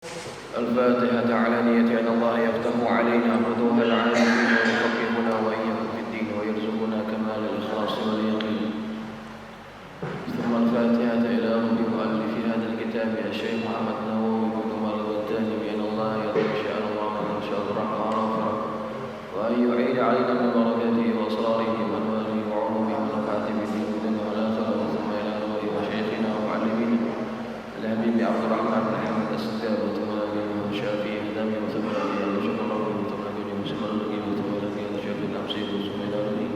الفاتحة على نية أن الله يفتح علينا فتوح العالمين ويفقهنا وإياكم في الدين ويرزقنا كمال الإخلاص واليقين. ثم الفاتحة إلى رب مؤلف هذا الكتاب الشيخ محمد نووي بن مرض الثاني بأن الله يرضى شأن الله ومن شاء الرحمن غفرا وأن يعيد علينا من بركاته وأسراره وأنواره وعلومه ونفعته بدين الدنيا والآخرة. ثم إلى نور وشيخنا ومعلمنا الحبيب عبد الرحمن بن حمد السداد الشافعي الدامي وثمن الدين وشكر الله وثمن الدين وسمى الدين وثمن الدين وشافعي الأمسي وثم إلى ربي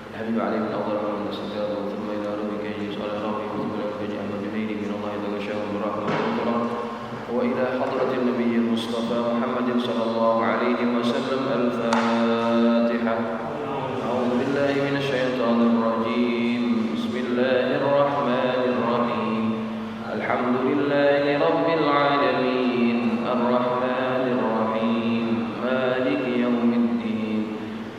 الحبيب علي بن عبد الرحمن السداد وثم إلى ربي كي صلى ربي وثم إلى ربي أحمد جنيدي من الله تغشاه بالرحمة والكرم وإلى حضرة النبي المصطفى محمد صلى الله عليه وسلم. الفاتحة. أعوذ بالله من الشيطان الرجيم. بسم الله الرحمن الرحيم. الحمد لله رب العالمين الرحمن الرحيم مالك يوم الدين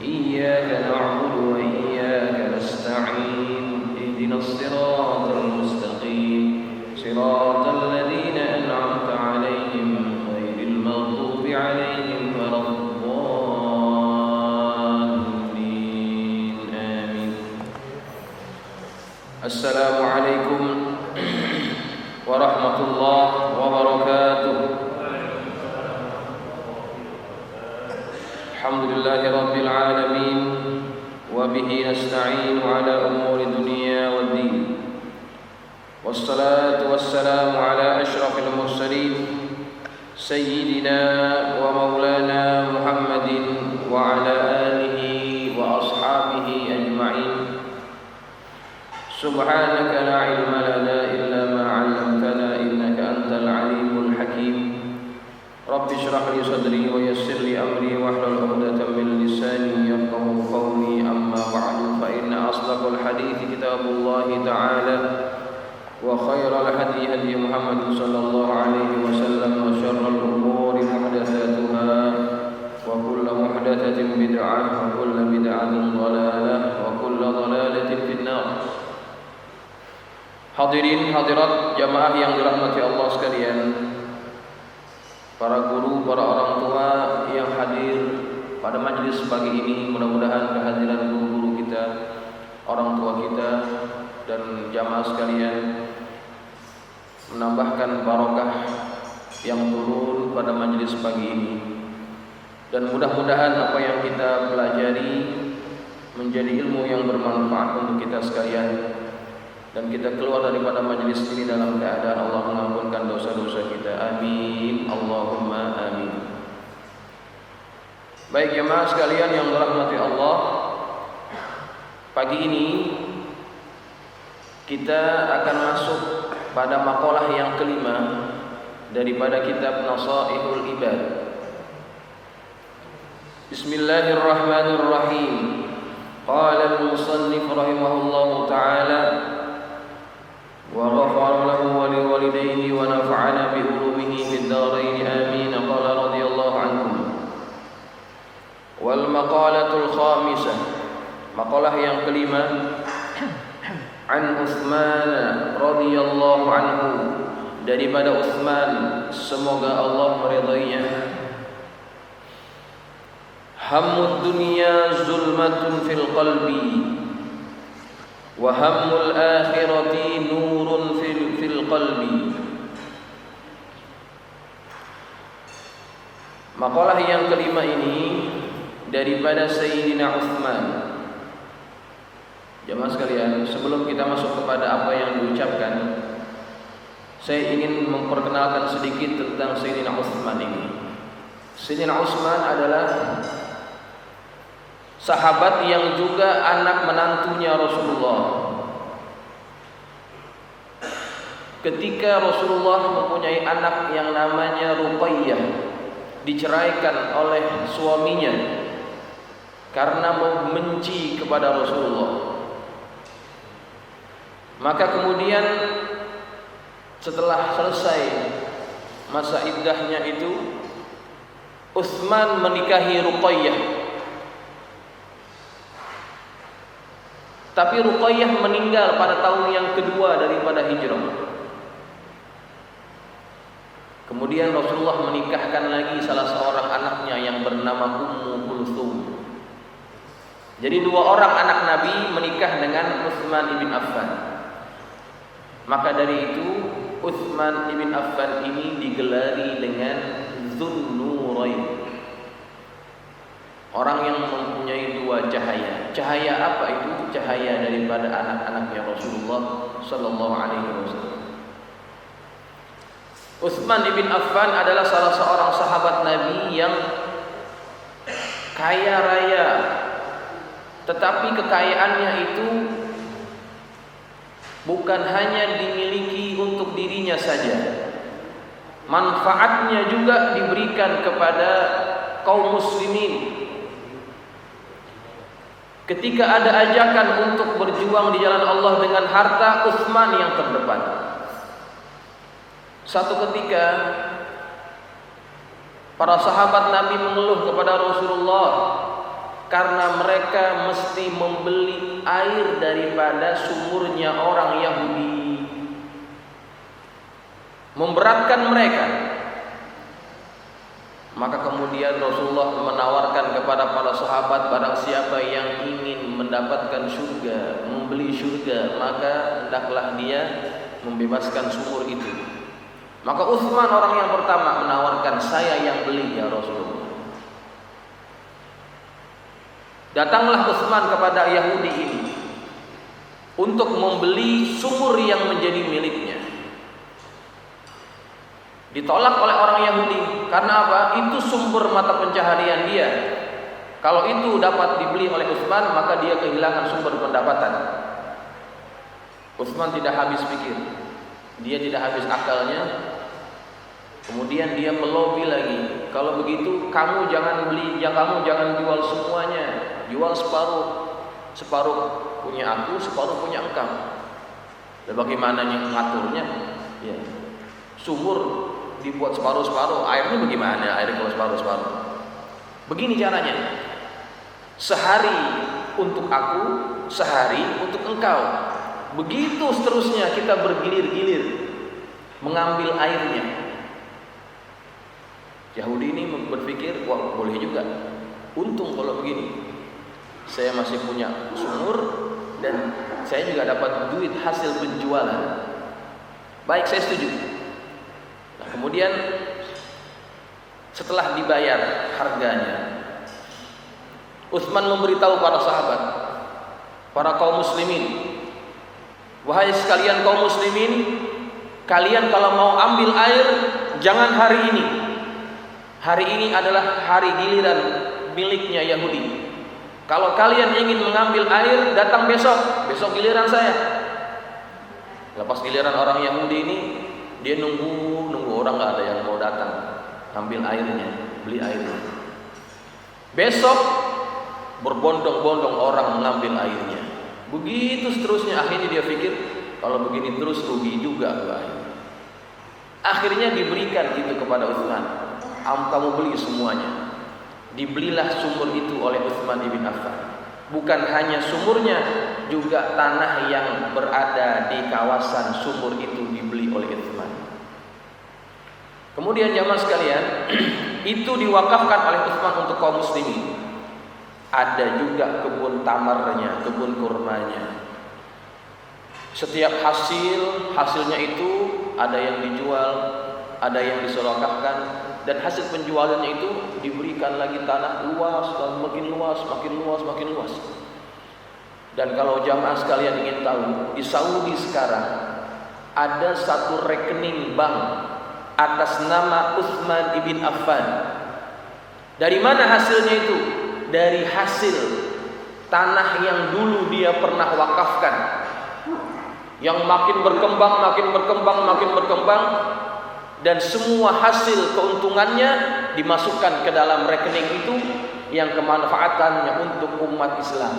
إياك نعبد وإياك نستعين اهدنا الصراط المستقيم صراط الذين أنعمت عليهم غير المغضوب عليهم ولا الضالين آمين. السلام عليكم ورحمة الله وبركاته. الحمد لله رب العالمين وبه نستعين على أمور الدنيا والدين والصلاة والسلام على أشرف المرسلين سيدنا ومولانا محمد وعلى آله وأصحابه أجمعين. سبحانك لا علم لنا إلا ما علمتنا إنك أنت العليم الحكيم. رب اشرح لي صدري ويسر لي أمري واحلل عقدة من لساني يفقهوا قولي. أما بعد فإن أصدق الحديث كتاب الله تعالى وخير الهدي هدي محمد صلى الله عليه وسلم وشر الأمور محدثاتها وكل محدثة بدعة وكل بدعة ضلالة وكل ضلالة في النار. Hadirin hadirat jamaah yang dirahmati Allah sekalian, para guru, para orang tua yang hadir pada majelis pagi ini, mudah-mudahan kehadiran guru-guru kita, orang tua kita dan jamaah sekalian menambahkan barokah yang turun pada majelis pagi ini, dan mudah-mudahan apa yang kita pelajari menjadi ilmu yang bermanfaat untuk kita sekalian, dan kita keluar daripada majelis ini dalam keadaan Allah mengampunkan dosa-dosa kita. Amin. Allahumma amin. Baik jemaah sekalian yang dirahmati Allah, pagi ini kita akan masuk pada maqalah yang kelima daripada kitab Nasaihul Ibad. Bismillahirrahmanirrahim. Qala al-musannif rahimahullahu ta'ala وغفر له ولوالديه ونفعنا بعلومه في الدارين آمين. قال رضي الله عنهم. والمقالة الخامسة, maqalah yang kelima, an Utsman radhiyallahu anhu, daripada Utsman semoga Allah meridainya. Hammud dunya zulmatun fil qalbi wa hammul akhirati nurun fil qalbi. Maqalah yang kelima ini daripada Sayyidina Utsman. Jemaah sekalian, sebelum kita masuk kepada apa yang diucapkan, saya ingin memperkenalkan sedikit tentang Sayyidina Utsman ini. Sayyidina Utsman adalah sahabat yang juga anak menantunya Rasulullah. Ketika Rasulullah mempunyai anak yang namanya Ruqayyah, diceraikan oleh suaminya karena membenci kepada Rasulullah. Maka kemudian setelah selesai masa iddahnya itu, Utsman menikahi Ruqayyah. Tapi Ruqayyah meninggal pada tahun yang kedua daripada hijrah. Kemudian Rasulullah menikahkan lagi salah seorang anaknya yang bernama Ummu Kulthum. Jadi 2 orang anak Nabi menikah dengan Utsman ibn Affan. Maka dari itu Utsman ibn Affan ini digelari dengan Dzunnurain. Orang yang mempunyai 2 cahaya. Cahaya apa itu? Cahaya daripada anak-anaknya Rasulullah sallallahu alaihi wasallam. Utsman ibn Affan adalah salah seorang sahabat Nabi yang kaya raya, tetapi kekayaannya itu bukan hanya dimiliki untuk dirinya saja. Manfaatnya juga diberikan kepada kaum muslimin. Ketika ada ajakan untuk berjuang di jalan Allah dengan harta, Utsman yang terdepan. Satu ketika para sahabat Nabi mengeluh kepada Rasulullah karena mereka mesti membeli air daripada sumurnya orang Yahudi. Memberatkan mereka. Maka kemudian Rasulullah menawarkan kepada para sahabat, barang siapa yang ingin mendapatkan surga, membeli surga, maka hendaklah dia membebaskan sumur itu. Maka Utsman orang yang pertama menawarkan, saya yang beli ya Rasulullah. Datanglah Utsman kepada Yahudi ini untuk membeli sumur yang menjadi miliknya. Ditolak oleh orang Yahudi. Karena apa? Itu sumber mata pencaharian dia. Kalau itu dapat dibeli oleh Utsman, maka dia kehilangan sumber pendapatan. Utsman tidak habis pikir, dia tidak habis akalnya. Kemudian dia melobi lagi, kalau begitu kamu jangan beli, kamu jangan jual semuanya, jual separuh. Separuh punya aku, separuh punya engkau. Dan bagaimana ngaturnya? Ya. Sumur dibuat separuh-separuh, airnya bagaimana? Airnya kalau separuh-separuh. Begini caranya. Sehari untuk aku, sehari untuk engkau. Begitu seterusnya kita bergilir-gilir mengambil airnya. Yahudi ini berpikir, wah boleh juga. Untung kalau begini. Saya masih punya sumur dan saya juga dapat duit hasil penjualan. Baik, saya setuju. Nah, kemudian setelah dibayar harganya, Utsman memberitahu para sahabat, para kaum muslimin, wahai sekalian kaum muslimin, kalian kalau mau ambil air jangan hari ini. Hari ini adalah hari giliran miliknya Yahudi. Kalau kalian ingin mengambil air, datang besok. Besok giliran saya. Lepas giliran orang Yahudi ini, dia nunggu orang nggak ada yang mau datang ambil airnya, beli airnya. Besok berbondong-bondong orang mengambil airnya. Begitu seterusnya. Akhirnya dia pikir, kalau begini terus rugi juga air. Akhirnya diberikan itu kepada Utsman. Kamu beli semuanya. Dibelilah sumur itu oleh Utsman ibn Affan. Bukan hanya sumurnya, juga tanah yang berada di kawasan sumur itu dibeli oleh Utsman. Kemudian jamaah sekalian, itu diwakafkan oleh Utsman untuk kaum muslimin. Ada juga kebun tamarnya, kebun kurmanya. Setiap hasilnya itu ada yang dijual, ada yang disedekahkan. Dan hasil penjualannya itu diberikan lagi tanah luas dan makin luas. Dan kalau jamaah sekalian ingin tahu, di Saudi sekarang ada satu rekening bank atas nama Utsman ibn Affan. Dari mana hasilnya itu? Dari hasil tanah yang dulu dia pernah wakafkan, yang makin berkembang, dan semua hasil keuntungannya dimasukkan ke dalam rekening itu yang kemanfaatannya untuk umat Islam.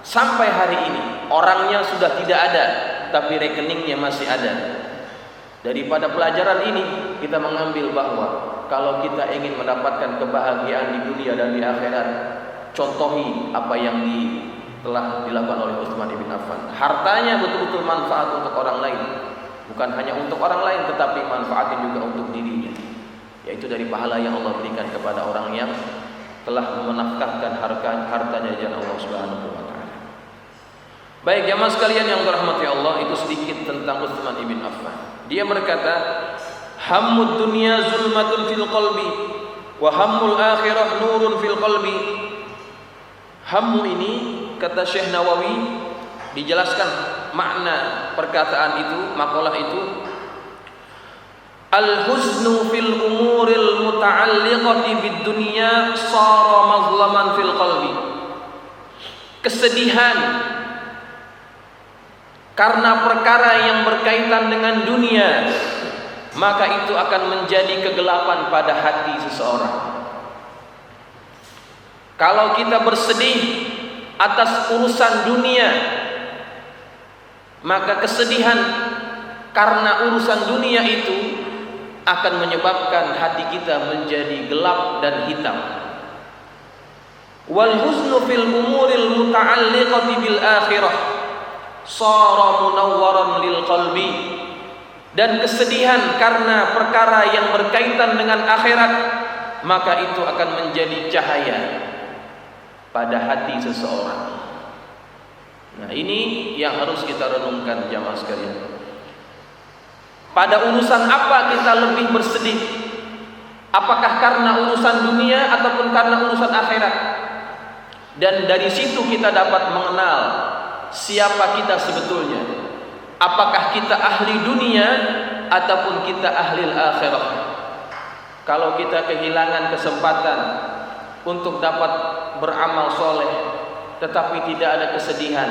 Sampai hari ini orangnya sudah tidak ada, tapi rekeningnya masih ada. Daripada pelajaran ini kita mengambil bahwa kalau kita ingin mendapatkan kebahagiaan di dunia dan di akhirat, contohi apa yang telah dilakukan oleh Utsman ibn Affan. Hartanya betul-betul manfaat untuk orang lain. Bukan hanya untuk orang lain, tetapi manfaatnya juga untuk dirinya. yaitu dari pahala yang Allah berikan kepada orang yang telah menafkahkan hartanya di jalan Allah Subhanahu wa taala. Baik jamaah sekalian yang dirahmati Allah, itu sedikit tentang Utsman ibn Affan. Dia berkata, "Hammud dunya zulmatun fil qalbi wa hammul akhirah nurun fil qalbi." Hammu ini, kata Syekh Nawawi, dijelaskan makna perkataan itu, makalah itu, al-huznu fil umuril muta'alliqati bid dunya sara mazlaman fil qalbi. Kesedihan karena perkara yang berkaitan dengan dunia, maka itu akan menjadi kegelapan pada hati seseorang. Kalau kita bersedih atas urusan dunia, maka kesedihan karena urusan dunia itu akan menyebabkan hati kita menjadi gelap dan hitam. Wal huznu fil umuril muta'alliqati bil akhirah shara munawwaran lil qalbi. Dan kesedihan karena perkara yang berkaitan dengan akhirat, maka itu akan menjadi cahaya pada hati seseorang. Nah, ini yang harus kita renungkan jamaah sekalian. Pada urusan apa kita lebih bersedih? Apakah karena urusan dunia ataupun karena urusan akhirat? Dan dari situ kita dapat mengenal siapa kita sebetulnya. Apakah kita ahli dunia ataupun kita ahli akhirat? Kalau kita kehilangan kesempatan untuk dapat beramal soleh tetapi tidak ada kesedihan,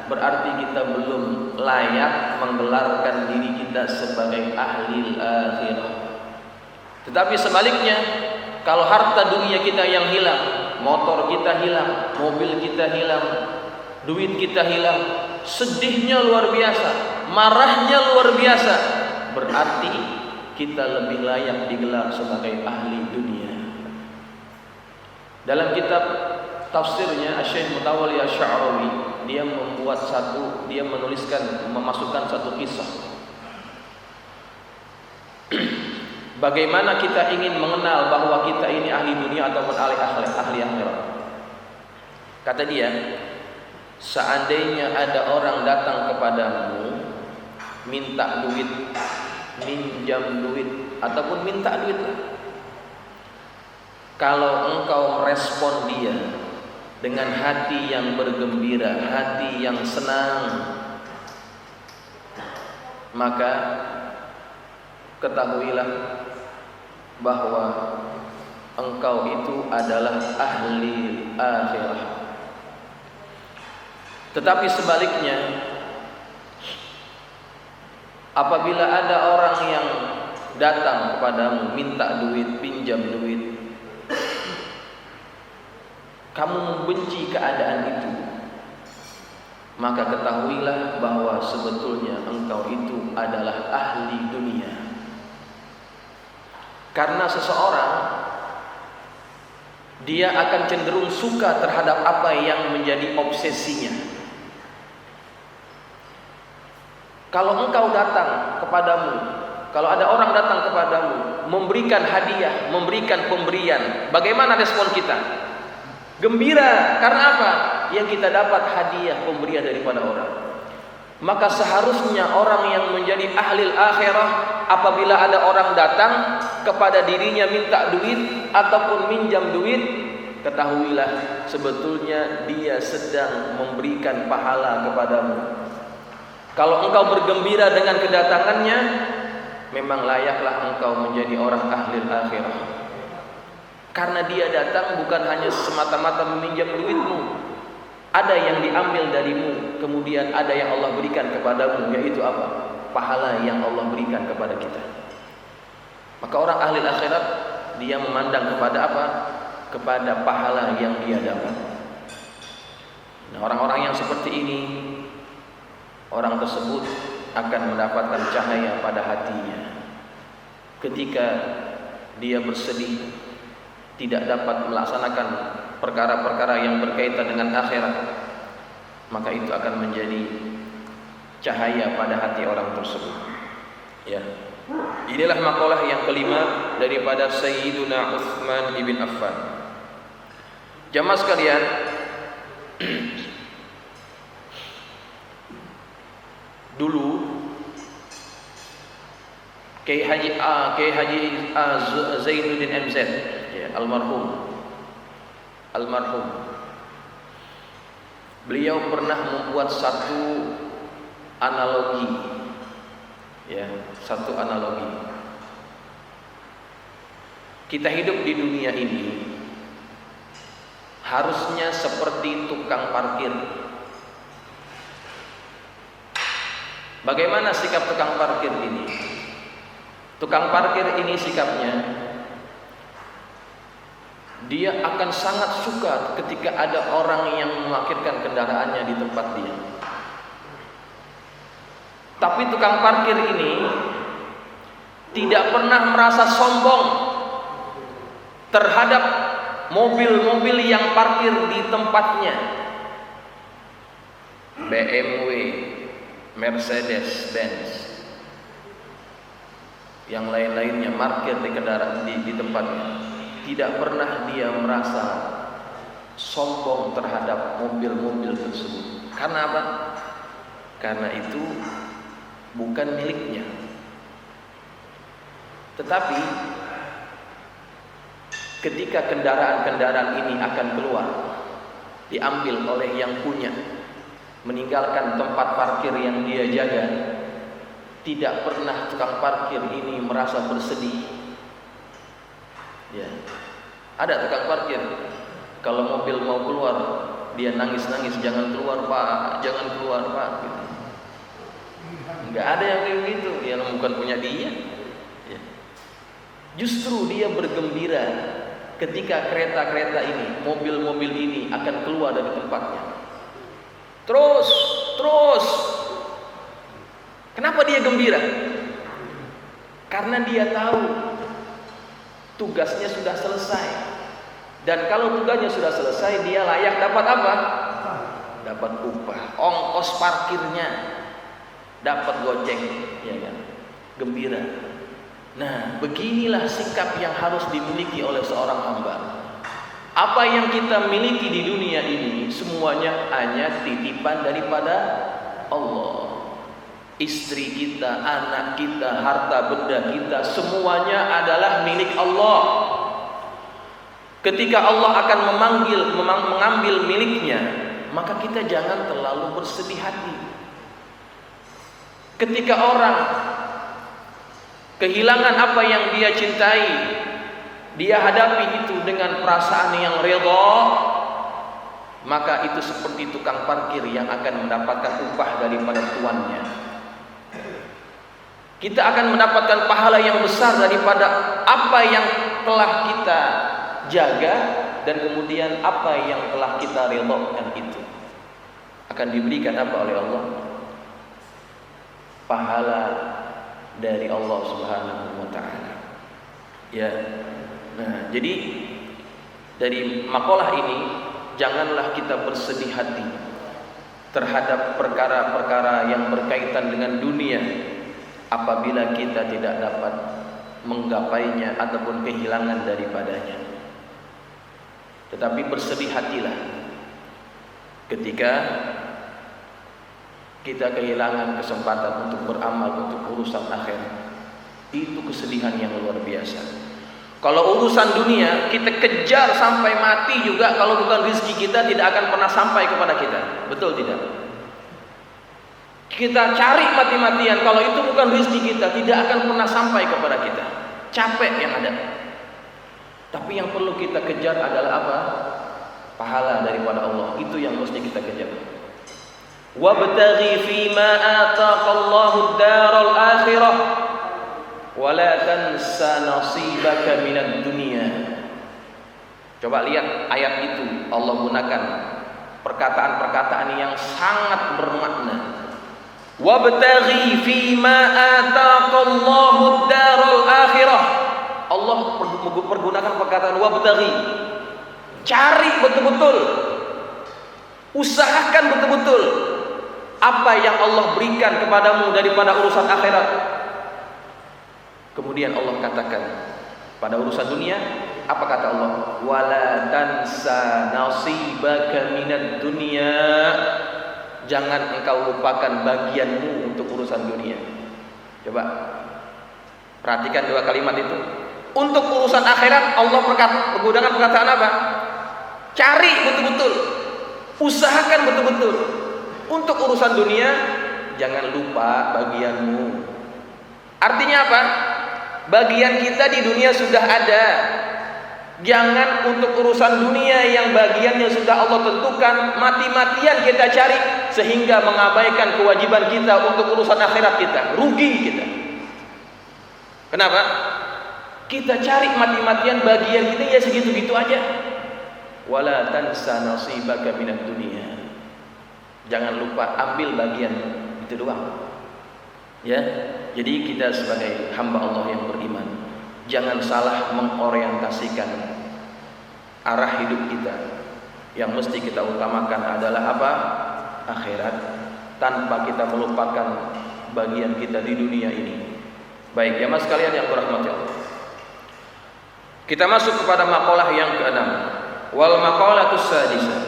berarti kita belum layak menggelarkan diri kita sebagai ahli akhirah. Tetapi sebaliknya, kalau harta dunia kita yang hilang, motor kita hilang, mobil kita hilang, duit kita hilang, sedihnya luar biasa, marahnya luar biasa, berarti kita lebih layak digelar sebagai ahli dunia. Dalam kitab tafsirnya Syekh Mutawalli Asy-Sya'rawi, dia memasukkan satu kisah. Bagaimana kita ingin mengenal bahwa kita ini ahli dunia ataupun ahli akhirat. Kata dia, seandainya ada orang datang kepadamu minta duit, minjam duit ataupun minta duit lah. Kalau engkau merespon dia dengan hati yang bergembira, hati yang senang, maka ketahuilah bahwa engkau itu adalah ahli akhirah. Tetapi sebaliknya, apabila ada orang yang datang kepadamu minta duit, pinjam duit, kamu membenci keadaan itu, maka ketahuilah bahwa sebetulnya engkau itu adalah ahli dunia. Karena seseorang, dia akan cenderung suka terhadap apa yang menjadi obsesinya. Kalau engkau datang kepadamu, kalau ada orang datang kepadamu memberikan hadiah, memberikan pemberian, bagaimana respon kita? Gembira. Karena apa? Yang kita dapat hadiah, pemberian daripada orang. Maka seharusnya orang yang menjadi ahli akhirah, apabila ada orang datang kepada dirinya minta duit ataupun minjam duit, ketahuilah sebetulnya dia sedang memberikan pahala kepadamu. Kalau engkau bergembira dengan kedatangannya, memang layaklah engkau menjadi orang ahli akhirah. Karena dia datang bukan hanya semata-mata meminjam duitmu, ada yang diambil darimu, kemudian ada yang Allah berikan kepadamu, yaitu apa? Pahala yang Allah berikan kepada kita. Maka orang ahli akhirat, dia memandang kepada apa? Kepada pahala yang dia dapat. Nah, orang-orang yang seperti ini, orang tersebut akan mendapatkan cahaya pada hatinya. Ketika dia bersedih, tidak dapat melaksanakan perkara-perkara yang berkaitan dengan akhirat, maka itu akan menjadi cahaya pada hati orang tersebut. Ya. Inilah makalah yang kelima daripada Sayyiduna Utsman ibn Affan. Jamaah sekalian, dulu Kiai Haji Zainuddin MZ, ya, almarhum. Beliau pernah membuat satu analogi, ya, satu analogi. Kita hidup di dunia ini harusnya seperti tukang parkir. Bagaimana sikap tukang parkir ini? Tukang parkir ini sikapnya, dia akan sangat suka ketika ada orang yang memarkirkan kendaraannya di tempat dia. Tapi tukang parkir ini tidak pernah merasa sombong terhadap mobil-mobil yang parkir di tempatnya. BMW, Mercedes Benz, yang lain-lainnya parkir di kendaraan di tempatnya. Tidak pernah dia merasa sombong terhadap mobil-mobil tersebut. Karena apa? Karena itu bukan miliknya. Tetapi ketika kendaraan-kendaraan ini akan keluar, diambil oleh yang punya, meninggalkan tempat parkir yang dia jaga, tidak pernah tukang parkir ini merasa bersedih. Ya, ada tukang parkir, kalau mobil mau keluar, dia nangis-nangis, jangan keluar pak, jangan keluar pak, gitu. Nggak ada yang kayak gitu, yang bukan punya dia. Ya. Justru dia bergembira ketika kereta-kereta ini, mobil-mobil ini akan keluar dari tempatnya. Terus. Kenapa dia gembira? Karena dia tahu tugasnya sudah selesai. Dan kalau tugasnya sudah selesai, dia layak dapat apa? Dapat upah, ongkos parkirnya, dapat goceng, ya kan? Gembira. Nah, beginilah sikap yang harus dimiliki oleh seorang hamba. Apa yang kita miliki di dunia ini semuanya hanya titipan daripada Allah. Istri kita, anak kita, harta benda kita, semuanya adalah milik Allah. Ketika Allah akan mengambil miliknya, maka kita jangan terlalu bersedih hati. Ketika orang kehilangan apa yang dia cintai, dia hadapi itu dengan perasaan yang redha, maka itu seperti tukang parkir yang akan mendapatkan upah daripada tuannya. Kita akan mendapatkan pahala yang besar daripada apa yang telah kita jaga, dan kemudian apa yang telah kita redhakan itu akan diberikan apa oleh Allah? Pahala dari Allah Subhanahu wa taala. Ya. Nah, jadi dari makalah ini janganlah kita bersedih hati terhadap perkara-perkara yang berkaitan dengan dunia apabila kita tidak dapat menggapainya ataupun kehilangan daripadanya. Tetapi bersedih hatilah ketika kita kehilangan kesempatan untuk beramal untuk urusan akhirat. Itu kesedihan yang luar biasa. Kalau urusan dunia kita kejar sampai mati juga, kalau bukan rezeki kita tidak akan pernah sampai kepada kita. Betul tidak? Kita cari mati-matian, kalau itu bukan rezeki kita tidak akan pernah sampai kepada kita. Capek yang ada. Tapi yang perlu kita kejar adalah apa? Pahala daripada Allah. Itu yang mesti kita kejar. Wabtaghi fima ataqallahu ad-daral akhirah wa la tansa nasibaka minad dunya. Coba lihat ayat itu, Allah gunakan perkataan-perkataan yang sangat bermakna. Wabtaghi fima ataqallahu ad-daral akhirah. Allah pergunakan perkataan wabtaghi. Cari betul-betul. Usahakan betul-betul apa yang Allah berikan kepadamu daripada urusan akhirat. Kemudian Allah katakan pada urusan dunia, apa kata Allah? Wala tansa nasibaka minad dunya. Jangan engkau lupakan bagianmu untuk urusan dunia. Coba perhatikan dua kalimat itu. Untuk urusan akhirat Allah menggunakan perkataan apa? Cari betul-betul, usahakan betul-betul. Untuk urusan dunia jangan lupa bagianmu. Artinya apa? Bagian kita di dunia sudah ada. Jangan untuk urusan dunia yang bagiannya sudah Allah tentukan, mati-matian kita cari sehingga mengabaikan kewajiban kita untuk urusan akhirat kita. Rugi kita. Kenapa? Kita cari mati-matian bagian kita ya segitu-gitu aja. Wala tansa nasibaka minad dunya. Jangan lupa ambil bagian itu doang. Ya. Jadi kita sebagai hamba Allah yang beriman, jangan salah mengorientasikan arah hidup kita. Yang mesti kita utamakan adalah apa? Akhirat, tanpa kita melupakan bagian kita di dunia ini. Baik, jamaah sekalian yang dirahmati Allah. Kita masuk kepada maqalah yang ke-6. Wal maqalatus sadisah.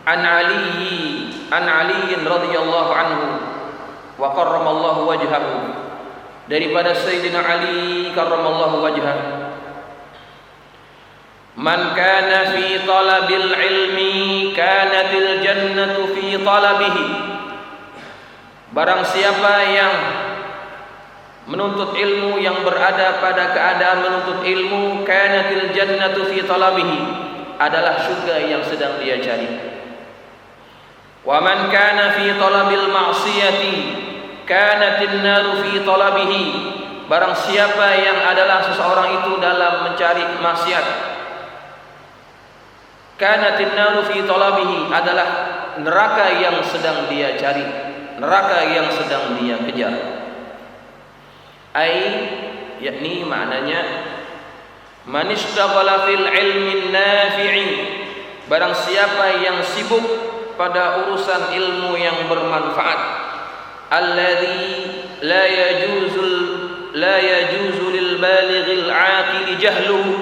An Ali radhiyallahu anhu wa karramallahu wajhahu. Daripada Sayyidina Ali karramallahu wajhahu. Man kana fi talabil ilmi kanatil jannatu fi talabihi. Barang siapa yang menuntut ilmu, yang berada pada keadaan menuntut ilmu, kanatil jannatu fi talabihi, adalah surga yang sedang dia cari. Wa man kana fi talabil ma'siyati kanatin naru fi talabihi. Barang siapa yang adalah seseorang itu dalam mencari maksiat, kanatin naru fi talabihi, adalah neraka yang sedang dia cari, neraka yang sedang dia kejar. Yakni maknanya man ishtaghala fil ilmi nafi'i, barang siapa yang sibuk pada urusan ilmu yang bermanfaat, alladzi la yajuzu lil balighil aqil jahluhu,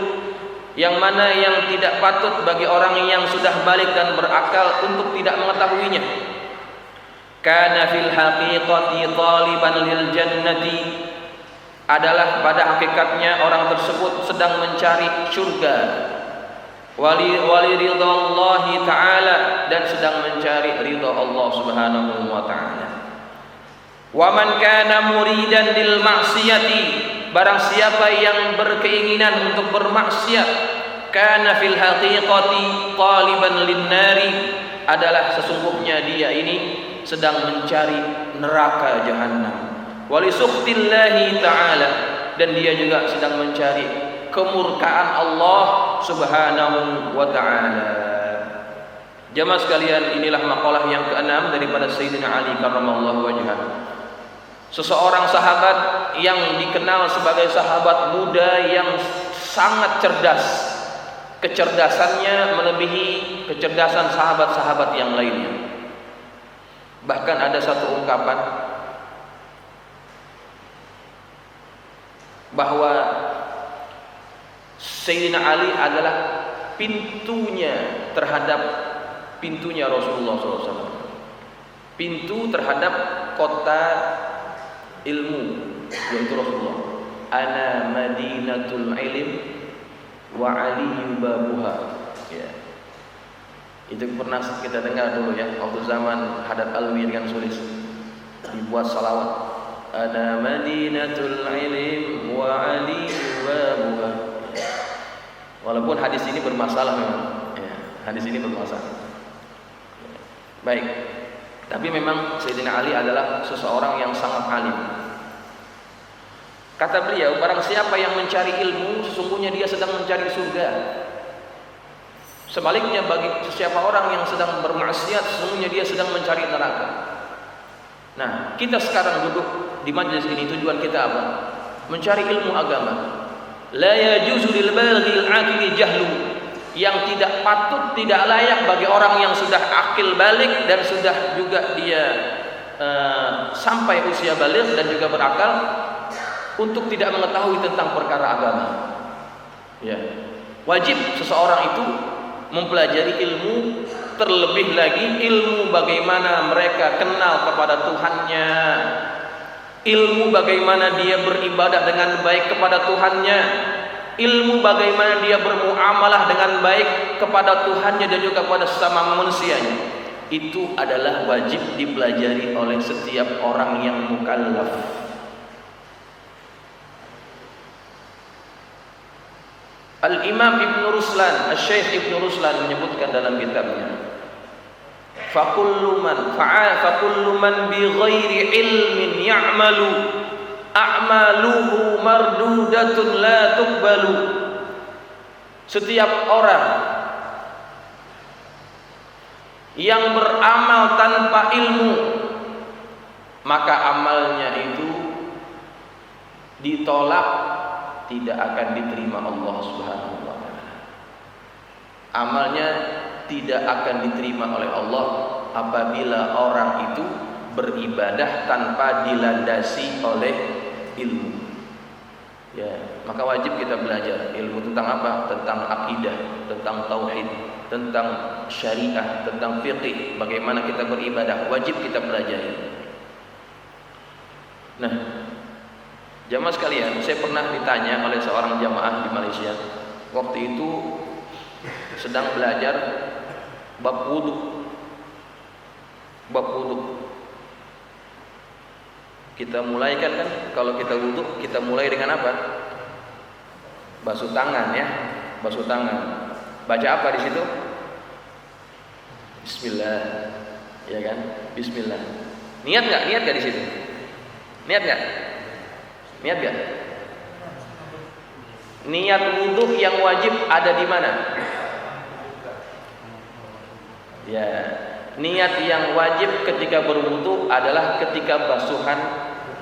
yang mana yang tidak patut bagi orang yang sudah balik dan berakal untuk tidak mengetahuinya. Kana fil haqiqati taliban lil jannati, adalah pada hakikatnya orang tersebut sedang mencari surga, wali ridhallahi ta'ala, dan sedang mencari ridha Allah Subhanahu wa ta'ala. Wa man kana muridan lil ma'siyati, barang siapa yang berkeinginan untuk bermaksiat, kana fil haqiqati taliban lin nari, adalah sesungguhnya dia ini sedang mencari neraka jahanam. Wali sukhtillahi ta'ala, dan dia juga sedang mencari kemurkaan Allah Subhanahu wa ta'ala. Jamaah sekalian, inilah maqalah yang ke-6 daripada Sayyidina Ali karramallahu wajhahu. Seseorang sahabat yang dikenal sebagai sahabat muda yang sangat cerdas. Kecerdasannya melebihi kecerdasan sahabat-sahabat yang lainnya. Bahkan ada satu ungkapan bahwa Sayyidina Ali adalah pintunya terhadap pintunya Rasulullah SAW, pintu terhadap kota ilmu, yaitu Rasulullah. Ana madinatul ilm wa aliyu babuha. Ya. Itu pernah kita dengar dulu ya, waktu zaman Haddad Alwi dengan Sulis dibuat salawat. Ana madinatul ilm wa aliyu babuha. Walaupun hadis ini bermasalah memang, ya, hadis ini bermasalah. Baik, tapi memang Sayyidina Ali adalah seseorang yang sangat alim. Kata beliau, barang siapa yang mencari ilmu, sesungguhnya dia sedang mencari surga. Sebaliknya bagi siapa orang yang sedang bermaksiat, sesungguhnya dia sedang mencari neraka. Nah, kita sekarang duduk di majelis ini, tujuan kita apa? Mencari ilmu agama. La yajuzu lil balighil aqil jahlu, yang tidak patut, tidak layak bagi orang yang sudah akil balik dan sudah juga dia sampai usia balik dan juga berakal, untuk tidak mengetahui tentang perkara agama. Ya. Wajib seseorang itu mempelajari ilmu, terlebih lagi ilmu bagaimana mereka kenal kepada Tuhannya, ilmu bagaimana dia beribadah dengan baik kepada Tuhannya, ilmu bagaimana dia bermuamalah dengan baik kepada Tuhannya dan juga kepada sesama manusianya. Itu adalah wajib dipelajari oleh setiap orang yang mukallaf. Al-Imam Ibn Ruslan, Al-Syekh Ibn Ruslan menyebutkan dalam kitabnya, فَكُلُّ مَنْ بِغَيْرِ عِلْمٍ يَعْمَلُ أَعْمَالُهُ مَرْدُودَةٌ لَا تُقْبَلُ. Setiap orang yang beramal tanpa ilmu, maka amalnya itu ditolak, tidak akan diterima Allah Subhanahu wa taala. Amalnya tidak akan diterima oleh Allah apabila orang itu beribadah tanpa dilandasi oleh ilmu. Ya, maka wajib kita belajar ilmu tentang apa? Tentang akidah, tentang tauhid, tentang syariah, tentang fiqih, bagaimana kita beribadah, wajib kita pelajari. Nah, jamaah sekalian, saya pernah ditanya oleh seorang jamaah di Malaysia. Waktu itu sedang belajar bab wudu. Bab wudu. Kita mulai kan kalau kita wudu, kita mulai dengan apa? Basuh tangan ya, basuh tangan. Baca apa di situ? Bismillah, ya kan? Bismillah. Niat nggak di situ? Niat nggak? Niat gak? Niat wudhu yang wajib ada di mana? Ya, niat yang wajib ketika berwudhu adalah ketika basuhan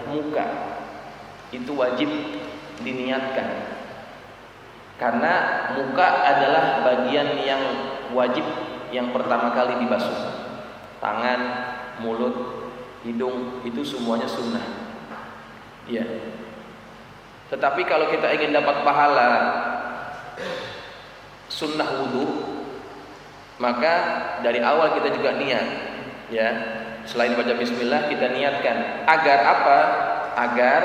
muka. Itu wajib diniatkan. Karena muka adalah bagian yang wajib yang pertama kali dibasuh. Tangan, mulut, hidung, itu semuanya sunnah. Ya. Tetapi kalau kita ingin dapat pahala sunnah wudu, maka dari awal kita juga niat, ya. Selain baca bismillah, kita niatkan agar apa? Agar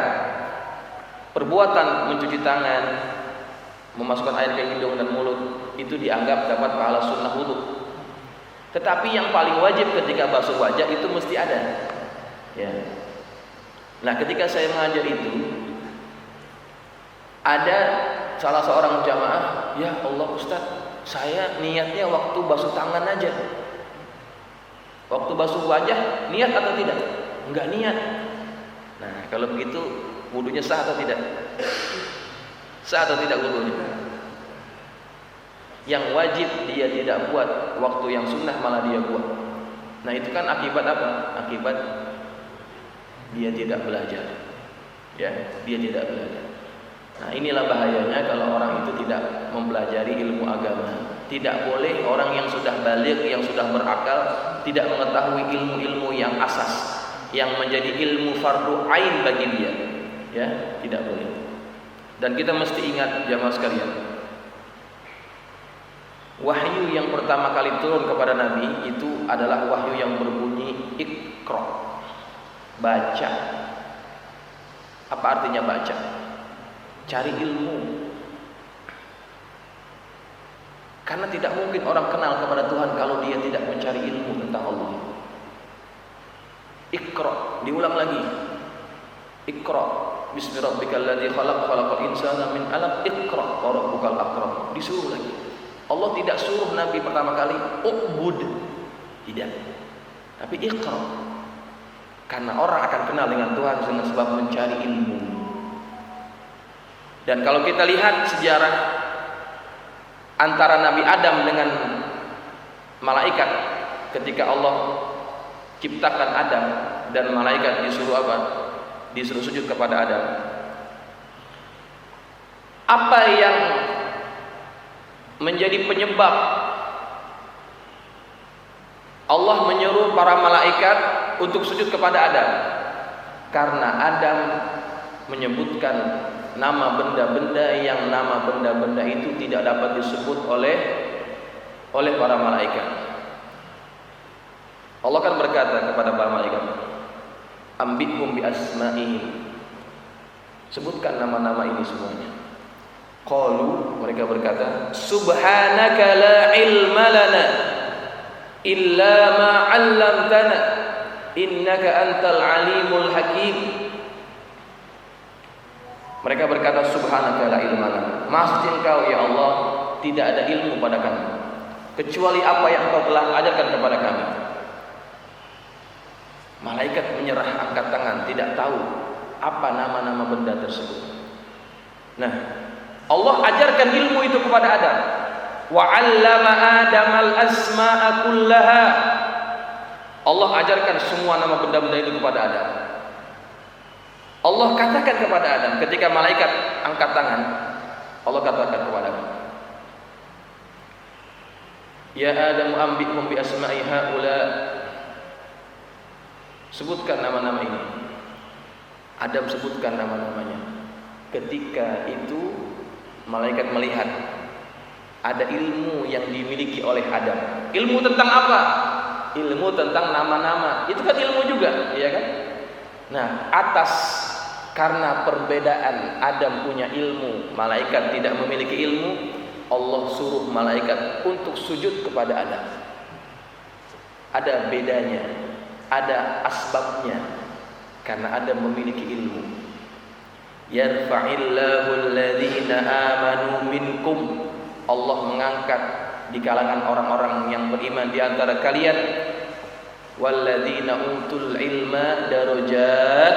perbuatan mencuci tangan, memasukkan air ke hidung dan mulut itu dianggap dapat pahala sunnah wudu. Tetapi yang paling wajib ketika basuh wajah itu mesti ada, ya. Nah, ketika saya mengajar itu, ada salah seorang jamaah, ya Allah Ustaz, saya niatnya waktu basuh tangan aja. Waktu basuh wajah niat atau tidak? Enggak niat. Nah, kalau begitu wudunya sah atau tidak? Sah atau tidak wudunya? Yang wajib dia tidak buat, waktu yang sunnah malah dia buat. Nah, itu kan akibat apa? Akibat dia tidak belajar. Ya, dia tidak belajar. Nah, inilah bahayanya kalau orang itu tidak mempelajari ilmu agama. Tidak boleh orang yang sudah baligh, yang sudah berakal, tidak mengetahui ilmu-ilmu yang asas, yang menjadi ilmu fardu ain bagi dia. Ya, tidak boleh. Dan kita mesti ingat jamaah sekalian, wahyu yang pertama kali turun kepada Nabi itu adalah wahyu yang berbunyi Iqra, baca. Apa artinya baca? Cari ilmu. Karena tidak mungkin orang kenal kepada Tuhan kalau dia tidak mencari ilmu tentang Allah. Iqra, diulang lagi. Iqra, bismi rabbikal ladzi khalaq, khalaqal insana min 'alaq, iqra wa rabbukal akram. Disuruh lagi. Allah tidak suruh Nabi pertama kali ubud. Tidak. Tapi iqra. Karena orang akan kenal dengan Tuhan dengan sebab mencari ilmu. Dan kalau kita lihat sejarah antara Nabi Adam dengan malaikat, ketika Allah ciptakan Adam dan malaikat disuruh apa? Disuruh sujud kepada Adam. Apa yang menjadi penyebab Allah menyuruh para malaikat untuk sujud kepada Adam? Karena Adam menyebutkan nama benda-benda yang nama benda-benda itu tidak dapat disebut oleh para malaikat. Allah kan berkata kepada para malaikat, "Ambihum bi asma'ihim." Sebutkan nama-nama ini semuanya. Qalu, mereka berkata, "Subhanaka la ilma lana illa ma 'allamtana innaka antal alimul hakim." Mereka berkata, "Subhanaka la ilma lana." Maha suci Engkau ya Allah, tidak ada ilmu pada kami kecuali apa yang Engkau telah ajarkan kepada kami. Malaikat menyerah, angkat tangan, tidak tahu apa nama-nama benda tersebut. Nah, Allah ajarkan ilmu itu kepada Adam. Wa 'allama Adam al-asma'a kullaha. Allah ajarkan semua nama benda-benda itu kepada Adam. Allah katakan kepada Adam ketika malaikat angkat tangan, Allah katakan kepada Adam, "Ya Adam, ambihum bi asma'i haula." Sebutkan nama-nama ini. Adam sebutkan nama-namanya. Ketika itu malaikat melihat ada ilmu yang dimiliki oleh Adam. Ilmu tentang apa? Ilmu tentang nama-nama. Itu kan ilmu juga, ya kan? Nah, atas karena perbedaan Adam punya ilmu, malaikat tidak memiliki ilmu, Allah suruh malaikat untuk sujud kepada Adam. Ada bedanya, ada asbabnya, karena Adam memiliki ilmu. Yarfa'illahu alladhina amanu minkum. Allah mengangkat di kalangan orang-orang yang beriman di antara kalian. Walladzina utul ilma darajat,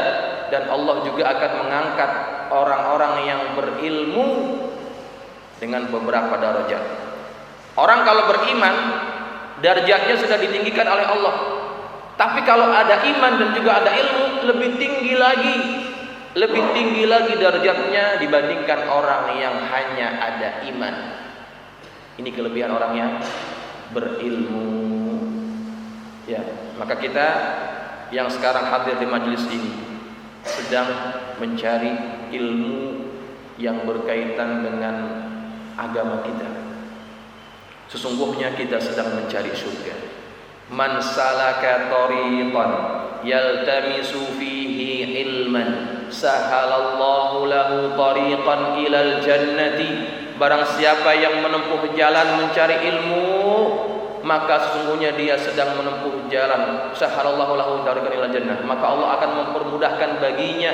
dan Allah juga akan mengangkat orang-orang yang berilmu dengan beberapa darajat. Orang kalau beriman, darajatnya sudah ditinggikan oleh Allah. Tapi kalau ada iman dan juga ada ilmu, lebih tinggi lagi darajatnya dibandingkan orang yang hanya ada iman. Ini kelebihan orang yang berilmu. Ya, maka kita yang sekarang hadir di majelis ini sedang mencari ilmu yang berkaitan dengan agama kita. Sesungguhnya kita sedang mencari surga. Man salaka tariqan yaltamisu fihi ilman sahalallahu lahu tariqan ilal jannati. Barang siapa yang menempuh jalan mencari ilmu, maka sesungguhnya dia sedang menempuh jalan sahalallahu lahu tariqan ilal jannah, maka Allah akan mempermudahkan baginya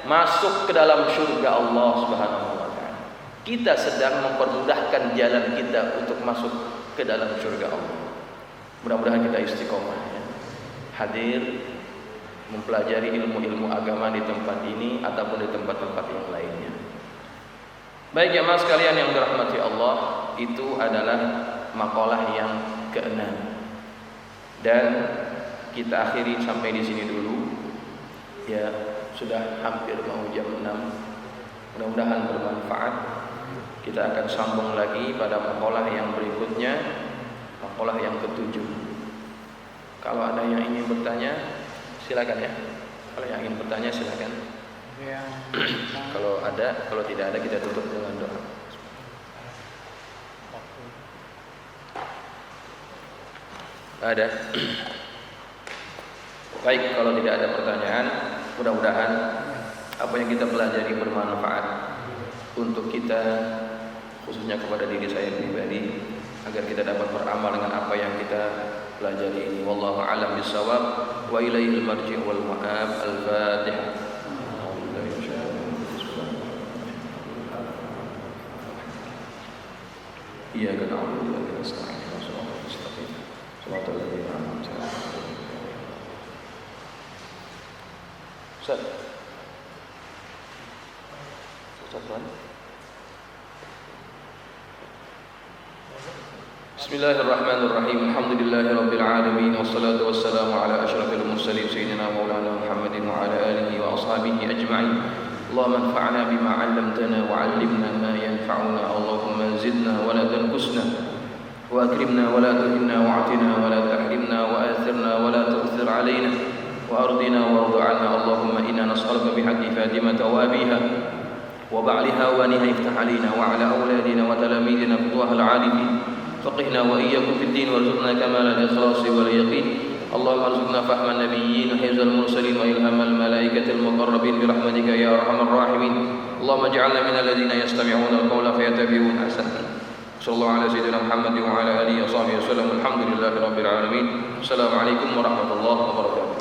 masuk ke dalam surga Allah Subhanahu wa taala. Kita sedang mempermudahkan jalan kita untuk masuk ke dalam surga Allah. Mudah-mudahan kita istiqomah ya. Hadir mempelajari ilmu-ilmu agama di tempat ini ataupun di tempat-tempat yang lainnya. Baik jemaah sekalian yang dirahmati Allah, itu adalah makalah yang ke-6. Dan kita akhiri sampai di sini dulu. Ya, sudah hampir mau jam 6. Mudah-mudahan bermanfaat. Kita akan sambung lagi pada makalah yang berikutnya, makalah yang ke-7. Kalau ada yang ingin bertanya, silakan ya. Kalau yang ingin bertanya silakan. Ya. Kalau ada, kalau tidak ada kita tutup dengan doa. Ada. Baik, kalau tidak ada pertanyaan, mudah-mudahan apa yang kita pelajari bermanfaat untuk kita, khususnya kepada diri saya pribadi, agar kita dapat beramal dengan apa yang kita pelajari ini. Wallahu a'lam bishawab wa ilaihil marji' wal ma'ab. Al-Fatihah. Iyyaka na'budu wa iyyaka nasta'in. Shiratal ladzina an'amta 'alaihim. Ustaz. Bismillahirrahmanirrahim. Alhamdulillahirabbil alamin wassalatu wassalamu ala asyrafil mursalin sayyidina maulana Muhammadin wa ala alihi wa ashabihi ajma'in. Allahumma anfa'na bima 'allamtana wa 'allimna ma yanfa'una. Allahumma zidna wa la tanqusna wa akrimna wa la tuhinna wa 'atina wa la tahrimna wa athirna wa la tu'thir 'alaina وأرضنا وارض عنا. اللهم إنا نسألك بحق فاطمة وأبيها وبعلها وانها افتح علينا وعلى أولادنا وتلاميذنا فتوح العارفين، فقهنا وإياكم في الدين وارزقنا كمال الإخلاص واليقين. اللهم ارزقنا فهم النبيين وحفظ المرسلين وإلهام الملائكة المقربين برحمتك يا أرحم الراحمين. اللهم اجعلنا من الذين يستمعون القول فيتبعون أحسنه. صلى الله على سيدنا محمد وعلى آله وصحبه وسلم. الحمد لله رب العالمين. السلام عليكم ورحمة الله وبركاته.